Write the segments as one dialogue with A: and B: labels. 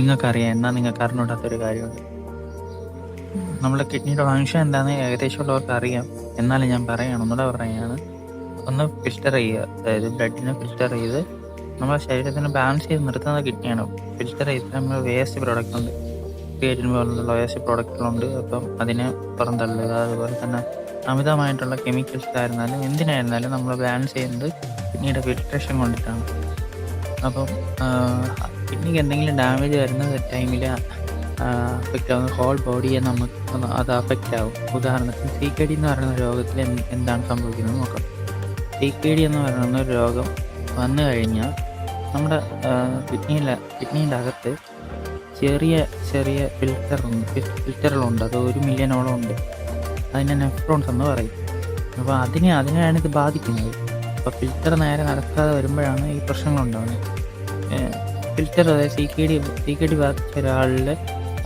A: നിങ്ങൾക്കറിയാം. എന്നാൽ നിങ്ങൾക്ക് അറിഞ്ഞൂടാത്തൊരു കാര്യമുണ്ട്. നമ്മുടെ കിഡ്നിയുടെ ഫങ്ഷൻ എന്താണെന്ന് ഏകദേശമുള്ളവർക്ക് അറിയാം. എന്നാലും ഞാൻ പറയുകയാണ്, ഒന്നുകൂടെ പറയുകയാണ്. ഒന്ന് ഫിൽറ്റർ ചെയ്യുക. അതായത് ബ്ലഡിനെ ഫിൽറ്റർ ചെയ്ത് നമ്മുടെ ശരീരത്തിന് ബാലൻസ് ചെയ്ത് നിർത്തുന്ന കിഡ്നിയാണ്. ഫിൽറ്റർ ചെയ്ത് നമ്മൾ വേസ്റ്റ് പ്രോഡക്റ്റ് ഉണ്ട്, ക്രിയേറ്റിൻ പോലുള്ള വേസ്റ്റ് പ്രോഡക്റ്റുകളുണ്ട്. അപ്പം അതിനെ പുറന്തള്ളുക. അതുപോലെ തന്നെ അമിതമായിട്ടുള്ള കെമിക്കൽസ് ആയിരുന്നാലും എന്തിനായിരുന്നാലും നമ്മൾ ബാലൻസ് ചെയ്യുന്നത് കിഡ്നിയുടെ ഫിൽട്രേഷൻ കൊണ്ടിട്ടാണ്. അപ്പം കിഡ്നിക്ക് എന്തെങ്കിലും ഡാമേജ് വരുന്ന ടൈമിൽ അഫക്റ്റ് ആവുന്ന ഹോൾ ബോഡിയെ നമുക്ക് അത് അഫക്റ്റ് ആവും. ഉദാഹരണത്തിന് CKD എന്ന് പറയുന്ന രോഗത്തിൽ എന്താണ് സംഭവിക്കുന്നത് നോക്കാം. CKD എന്ന് പറയുന്ന ഒരു രോഗം വന്നു കഴിഞ്ഞാൽ നമ്മുടെ കിഡ്നീൻ്റെ അകത്ത് ചെറിയ ചെറിയ ഫിൽറ്ററുകളുണ്ട്. അത് 1 മില്യണോളം ഉണ്ട്. അതിനെ നെഫ്രോൺസ് എന്ന് പറയും. അപ്പോൾ അതിനെയാണ് ഇത് ബാധിക്കുന്നത്. അപ്പോൾ ഫിൽറ്റർ നേരെ നടക്കാതെ വരുമ്പോഴാണ് ഈ പ്രശ്നങ്ങളുണ്ടാകുന്നത്. ഫിൽറ്റർ, അതായത് CKD ബാധിച്ച ഒരാളിൽ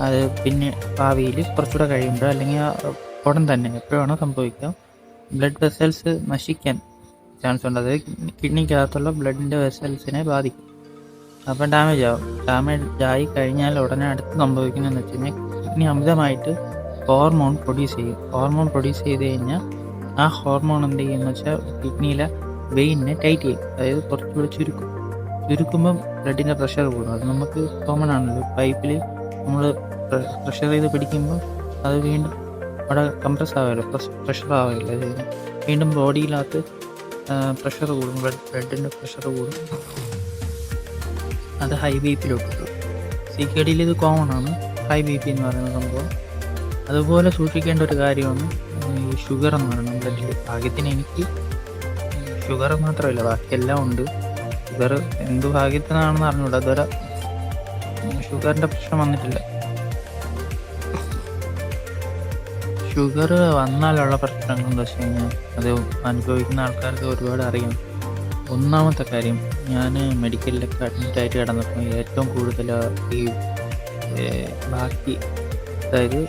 A: അത് പിന്നെ ഭാവിയിൽ കുറച്ചുകൂടെ കഴിയുമ്പോൾ അല്ലെങ്കിൽ ഉടൻ തന്നെ എപ്പോഴാണോ സംഭവിക്കാം, ബ്ലഡ് വെസൽസ് നശിക്കാൻ ചാൻസ് ഉണ്ട്. അത് കിഡ്നിക്കകത്തുള്ള ബ്ലഡിൻ്റെ വെസൽസിനെ ബാധിക്കും. അപ്പം ഡാമേജ് ആവും. ഡാമേജ് ആയി കഴിഞ്ഞാൽ ഉടനെ അടുത്ത് സംഭവിക്കുന്നതെന്ന് വെച്ച് കഴിഞ്ഞാൽ കിഡ്നി അമിതമായിട്ട് ഹോർമോൺ പ്രൊഡ്യൂസ് ചെയ്യും. ഹോർമോൺ പ്രൊഡ്യൂസ് ചെയ്ത് കഴിഞ്ഞാൽ ആ ഹോർമോൺ എന്ത് ചെയ്യുമെന്ന് വെച്ചാൽ കിഡ്നിയിലെ വെയിനിനെ ടൈറ്റ് ചെയ്യും. അതായത് കുറച്ചുകൂടി ചുരുക്കുമ്പം ബ്ലഡിൻ്റെ പ്രഷർ കൂടും. അത് നമുക്ക് കോമൺ ആണല്ലോ. പൈപ്പിൽ നമ്മൾ പ്രഷർ ചെയ്ത് പിടിക്കുമ്പോൾ അത് വീണ്ടും അവിടെ കംപ്രസ് ആവുമല്ലോ, പ്രഷർ ആവില്ല. വീണ്ടും ബോഡിയിനകത്ത് പ്രഷർ കൂടും, ബ്ലഡിൻ്റെ പ്രഷർ കൂടും. അത് ഹൈ BP-യിലോട്ട് പോകും. CKD-യിൽ ഇത് കോമൺ ആണ്, ഹൈ BP എന്ന് പറയുന്ന സംഭവം. അതുപോലെ സൂക്ഷിക്കേണ്ട ഒരു കാര്യമാണ് ഈ ഷുഗർ എന്ന് പറയുന്നത് ബ്ലഡിൽ. ഭാഗ്യത്തിന് എനിക്ക് ഷുഗർ മാത്രമല്ല, ബാക്കിയെല്ലാം ഉണ്ട്. ഷുഗർ എന്ത് ഭാഗ്യത്തിനാണെന്ന് അറിഞ്ഞൂടാ, അതുവരെ ഷുഗറിൻ്റെ പ്രശ്നം വന്നിട്ടില്ല. ഷുഗർ വന്നാലുള്ള പ്രശ്നങ്ങൾ എന്താ വെച്ച് കഴിഞ്ഞാൽ അത് അനുഭവിക്കുന്ന ആൾക്കാർക്ക് ഒരുപാട് അറിയാം. ഒന്നാമത്തെ കാര്യം, ഞാൻ മെഡിക്കലിലൊക്കെ അഡ്മിറ്റായിട്ട് കിടന്നപ്പോൾ ഏറ്റവും കൂടുതൽ ഈ ബാക്കി, അതായത്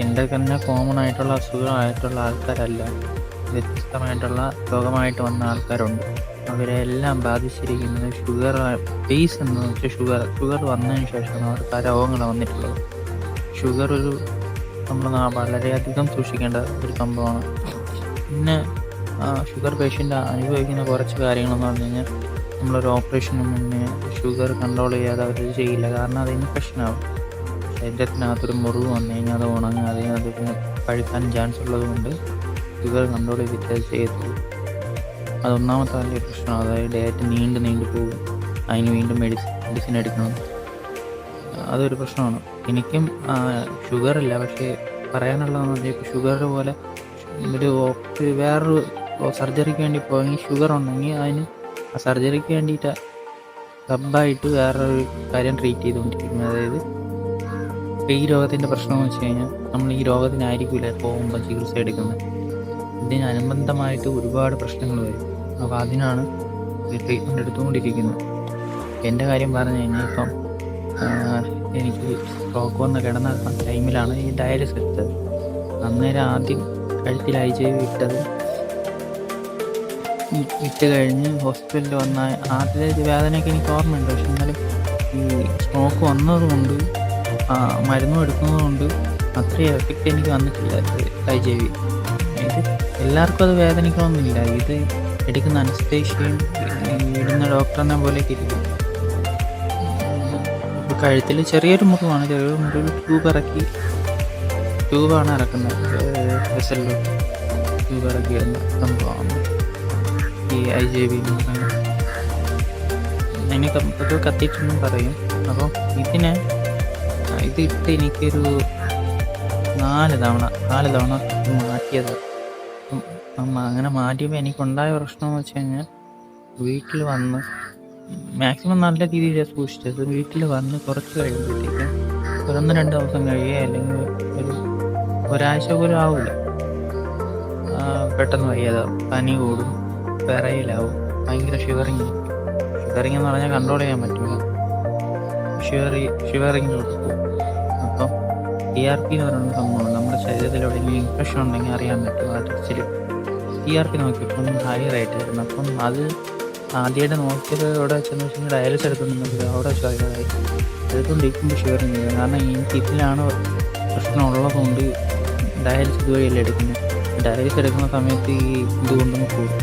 A: എൻ്റെ തന്നെ കോമൺ ആയിട്ടുള്ള അസുഖമായിട്ടുള്ള ആൾക്കാരല്ല, വ്യത്യസ്തമായിട്ടുള്ള രോഗമായിട്ട് വന്ന ആൾക്കാരുണ്ട്. അവരെല്ലാം ബാധിച്ചിരിക്കുന്നത് ഷുഗർ ബേസ് എന്ന് വെച്ചാൽ ഷുഗർ വന്നതിന് ശേഷമാണ് അവർക്ക് ആ രോഗങ്ങൾ വന്നിട്ടുള്ളത്. ഷുഗർ നമ്മൾ വളരെയധികം സൂക്ഷിക്കേണ്ട ഒരു സംഭവമാണ്. പിന്നെ ഷുഗർ പേഷ്യൻ്റ് അനുഭവിക്കുന്ന കുറച്ച് കാര്യങ്ങളെന്ന് പറഞ്ഞു കഴിഞ്ഞാൽ, നമ്മളൊരു ഓപ്പറേഷന് മുന്നേ ഷുഗർ കൺട്രോൾ ചെയ്യാതെ അവർ ചെയ്യില്ല. കാരണം അത് ഇൻഫെക്ഷനാകും. ശരീരത്തിനകത്തൊരു മുറിവ് വന്നു കഴിഞ്ഞാൽ അത് ഉണങ്ങാതെ അത് പിന്നെ പഴുക്കാൻ ചാൻസ് ഉള്ളത് കൊണ്ട് ഷുഗർ കൺട്രോൾ ചെയ്തിട്ട് അത് ചെയ്യത്തുള്ളൂ. അതൊന്നാമത്തെ വലിയൊരു പ്രശ്നമാണ്. അതായത് ഡയറ്റ് നീണ്ടു പോകും. അതിന് വീണ്ടും മെഡിസിൻ എടുക്കണം. അതൊരു പ്രശ്നമാണ്. എനിക്കും ഷുഗറില്ല, പക്ഷേ പറയാനുള്ളതെന്ന് പറഞ്ഞാൽ ഇപ്പോൾ ഷുഗർ പോലെ വേറൊരു സർജറിക്ക് വേണ്ടി പോയെങ്കിൽ ഷുഗർ ഉണ്ടെങ്കിൽ അതിന് ആ സർജറിക്ക് വേണ്ടിയിട്ട് സബ്ബായിട്ട് വേറൊരു കാര്യം ട്രീറ്റ് ചെയ്തുകൊണ്ടിരിക്കുന്നത്. അതായത് ഈ രോഗത്തിൻ്റെ പ്രശ്നമെന്ന് വെച്ച് കഴിഞ്ഞാൽ നമ്മൾ ഈ രോഗത്തിനായിരിക്കില്ല പോകുമ്പോൾ ചികിത്സ എടുക്കുന്നത്. ഇതിനനുബന്ധമായിട്ട് ഒരുപാട് പ്രശ്നങ്ങൾ വരും. അപ്പോൾ അതിനാണ് ഈ ട്രീറ്റ്മെൻറ്റ് എടുത്തുകൊണ്ടിരിക്കുന്നത്. എൻ്റെ കാര്യം പറഞ്ഞു കഴിഞ്ഞാൽ ഇപ്പം എനിക്ക് സ്ട്രോക്ക് വന്ന് കിടന്ന ടൈമിലാണ് ഈ ഡയാലിസിസ് എടുത്തത്. അന്നേരം ആദ്യം കഴുത്തിൽ IJV ഇട്ട് കഴിഞ്ഞ് ഹോസ്പിറ്റലിൽ വന്ന ആദ്യത്തെ വേദനയൊക്കെ എനിക്ക് ഓർമ്മയുണ്ട്. പക്ഷെ എന്നാലും ഈ സ്ട്രോക്ക് വന്നതുകൊണ്ട് മരുന്നും എടുക്കുന്നതുകൊണ്ട് അത്രയും എഫക്റ്റ് എനിക്ക് വന്നിട്ടില്ല IJV. ഇത് എല്ലാവർക്കും അത് വേദനിക്കണമെന്നില്ല. ഇത് എടുക്കുന്ന അനസ്തേഷ്യയും ഇടുന്ന ഡോക്ടറിനെ പോലെയൊക്കെ ഇരിക്കും. ഇപ്പോൾ കഴുത്തിൽ ചെറിയൊരു മുറിവാണ്. ട്യൂബാണ് ഇറക്കുന്നത്. വെസലിലോട്ട് ട്യൂബ് ഇറക്കി ഇടുന്ന സംഭവമാണ് ഈ IJV എന്ന് പറയുന്നത്. അതിനെ പൊതുവെ കത്തിയിട്ടെന്നും പറയും. അപ്പോൾ ഇതിട്ട് എനിക്കൊരു 4 തവണ മാറ്റിയത്. അങ്ങനെ മാറ്റിയപ്പോൾ എനിക്കുണ്ടായ പ്രശ്നമെന്ന് വെച്ച് കഴിഞ്ഞാൽ, വീട്ടിൽ വന്ന് മാക്സിമം നല്ല രീതിയിൽ സൂക്ഷിച്ചത്. വീട്ടിൽ വന്ന് കുറച്ച് കഴിയുമ്പോഴത്തേക്കും 1-2 ദിവസം കഴിയുക, അല്ലെങ്കിൽ ഒരാഴ്ച പോലും ആവില്ല, പെട്ടെന്ന് വയ്യാതാവും, പനി കൂടും, വിറയിലാവും, ഭയങ്കര ഷിവറിങ് എന്ന് പറഞ്ഞാൽ കൺട്രോൾ ചെയ്യാൻ പറ്റില്ല. ഷിവറിങ്ങിലോട്ട് പോകും. അപ്പം TRP എന്ന് പറയുന്ന സംഭവമാണ്. നമ്മുടെ ശരീരത്തിൽ എവിടെയെങ്കിലും ഇൻഫെക്ഷൻ ഉണ്ടെങ്കിൽ അറിയാൻ പറ്റും. ആ ടെസ്റ്റിൽ TRP നോക്കിയപ്പം ഹൈ റേറ്റ് ആയിരുന്നു. അപ്പം അത് ആദ്യമായിട്ട് നോക്കിയത് എവിടെ വെച്ചെന്ന് വെച്ചാൽ ഡയാലിസിസ് എടുത്തുകൊണ്ടിരുന്നത് അവിടെ വെച്ച് വൈകാതായി. എടുത്തുകൊണ്ടിരിക്കുമ്പോൾ ഷിവറിങ് ചെയ്തു. കാരണം ഈ കിറ്റിലാണ് പ്രശ്നം ഉള്ളതുകൊണ്ട് ഡയാലിസിസ് ഇതുവഴിയല്ല എടുക്കുന്നത്. ഡയാലിസിസ് എടുക്കുന്ന സമയത്ത് ഈ ഇതുകൊണ്ടൊന്ന് കൂടും.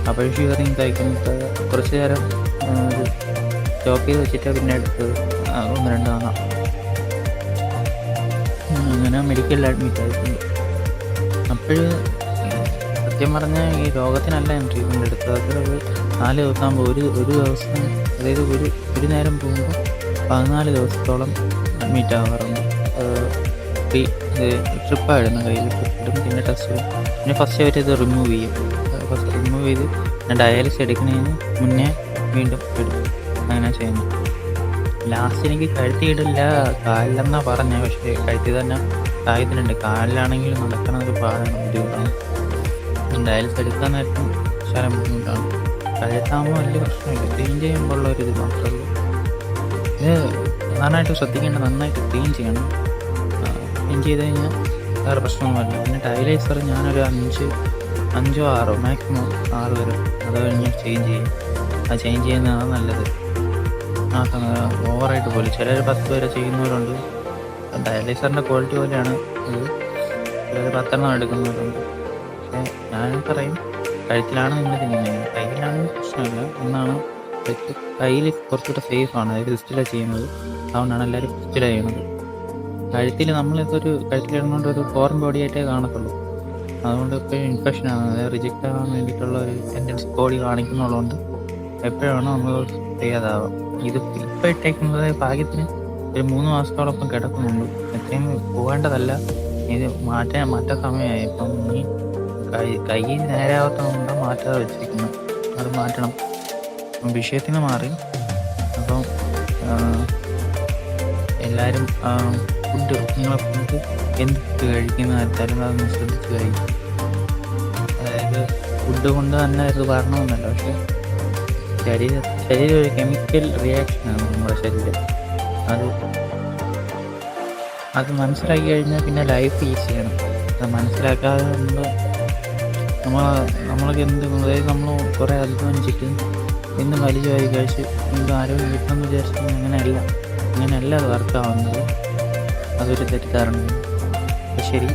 A: അപ്പോൾ ഷിവറിങ് കഴിക്കുമ്പോൾ കുറച്ച് നേരം സ്റ്റോപ്പ് ചെയ്ത് വെച്ചിട്ട് പിന്നെ എടുത്ത് 1-2 തവണ അങ്ങനെ മെഡിക്കലിൽ അഡ്മിറ്റ് ആയിട്ടുണ്ട്. അപ്പോൾ സത്യം പറഞ്ഞാൽ ഈ രോഗത്തിനല്ല ഞാൻ ട്രീറ്റ്മെൻറ്റ് എടുത്തത്. അതൊരു 4 ദിവസമാകുമ്പോൾ ഒരു ദിവസം, അതായത് ഒരു നേരം പോകുമ്പോൾ 14 ദിവസത്തോളം അഡ്മിറ്റ് ആവാറുണ്ട്. ട്രിപ്പായിരുന്നു, കയ്യിൽ ട്രിപ്പിടും, പിന്നെ ടെസ്റ്റ് ചെയ്യും. പിന്നെ ഫസ്റ്റ് അവരിത് റിമൂവ് ചെയ്യും. ഫസ്റ്റ് റിമൂവ് ചെയ്ത് ഞാൻ ഡയാലിസിസ് എടുക്കുന്നതിന് മുന്നേ വീണ്ടും എടുക്കും. അങ്ങനെ ചെയ്യുന്നു. ലാസ്റ്റ് എനിക്ക് കഴുത്തിയിടില്ല, കാലിലെന്നാണ് പറഞ്ഞത്. പക്ഷേ കഴുത്തിൽ തന്നെ താഴത്തിലുണ്ട്. കാലിലാണെങ്കിൽ നടക്കണത് പാടാണ്, ബുദ്ധിമുട്ടാണ്. ഡയാലിസിസ് എടുക്കാൻ നേരത്തും ശരം ബുദ്ധിമുട്ടാണ്. കഴുത്താകുമ്പോൾ വലിയ പ്രശ്നമില്ല, ക്ലീൻ ചെയ്യുമ്പോൾ ഉള്ളൊരിത് മാത്രമേ ഉള്ളൂ. ഇത് നന്നായിട്ട് ശ്രദ്ധിക്കേണ്ടത്, നന്നായിട്ട് ക്ലീൻ ചെയ്യണം. ക്ലീൻ ചെയ്ത് കഴിഞ്ഞാൽ വേറെ പ്രശ്നമൊന്നുമില്ല. പിന്നെ ഡയാലിസിസ് ഞാനൊരു 5 or 6 മാക്സിമം 6 വരെ അത് കഴിഞ്ഞ് ചേഞ്ച് ചെയ്യും. അത് ചേഞ്ച് ചെയ്യുന്നതാണ് നല്ലത്. ഓവറായിട്ട് പോലും ചിലർ 10 വരെ ചെയ്യുന്നവരുണ്ട്. ഡയാലിസിസിൻ്റെ ക്വാളിറ്റി പോലെയാണ് ഇത്. ചിലർ 10 എടുക്കുന്നവരുണ്ട്. പക്ഷേ ഞാൻ പറയും, കഴുത്തിലാണ് നിങ്ങൾ ചെയ്യുന്നത്. കയ്യിലാണെങ്കിൽ പ്രശ്നമില്ല. ഒന്നാണ് കയ്യിൽ കുറച്ചുകൂടെ സേഫാണ്, അതായത് ഫിസ്റ്റിലാണ് ചെയ്യുന്നത്. അതുകൊണ്ടാണ് എല്ലാവരും ഫിസ്റ്റിലാണ് ചെയ്യുന്നത്. കഴുത്തിൽ നമ്മളിതൊരു കഴുത്തിലിടുന്നതുകൊണ്ട് ഒരു ഫോറിൻ ബോഡിയായിട്ടേ കാണത്തുള്ളൂ. അതുകൊണ്ട് ഇപ്പോൾ ഇൻഫെക്ഷനാണ്, അതായത് റിജക്റ്റ് ആകാൻ വേണ്ടിയിട്ടുള്ള ഒരു ടെൻഡൻസി ബോഡി കാണിക്കുന്നുള്ളതുകൊണ്ട് എപ്പോഴാണോ നമ്മൾ ചെയ്യാതാവാം. ഇത് ഇപ്പോൾ ഇട്ടേക്കുന്നത് ഭാഗ്യത്തിന് ഒരു 3 മാസത്തോടൊപ്പം കിടക്കുന്നുണ്ട്. എത്രയും പോകേണ്ടതല്ല, ഇത് മാറ്റാൻ സമയമായി. ഇപ്പം ഈ കൈ നേരാവത്തതുകൊണ്ട് മാറ്റാതെ വെച്ചിരിക്കുന്നു. അത് മാറ്റണം. വിഷയത്തിന് മാറി. അപ്പം എല്ലാവരും നിങ്ങളെ ഫുഡ് എന്ത് കഴിക്കുന്ന കാര്യത്താലും അതൊന്ന് ശ്രദ്ധിച്ച് കഴിക്കും. അതായത് ഫുഡ് കൊണ്ട് തന്നെ ഇത് വരണമെന്നല്ല, പക്ഷേ ശരീരം ഒരു കെമിക്കൽ റിയാക്ഷനാണ് നമ്മുടെ ശരീരം. അത് മനസ്സിലാക്കി കഴിഞ്ഞാൽ പിന്നെ ലൈഫ് ഈസിയാണ്. അത് മനസ്സിലാക്കാതെ നമ്മൾക്ക് അതായത് നമ്മൾ കുറേ അധ്വാനിച്ചിട്ട് വലിച്ചു വാരി കഴിച്ച് എന്ത് ആരോഗ്യം കിട്ടുമെന്ന് വിചാരിച്ചാൽ അങ്ങനെയല്ല അത് വർക്കാവുന്നത്. അതൊരു തെറ്റിദ്ധാരണയാണ്. ശരി.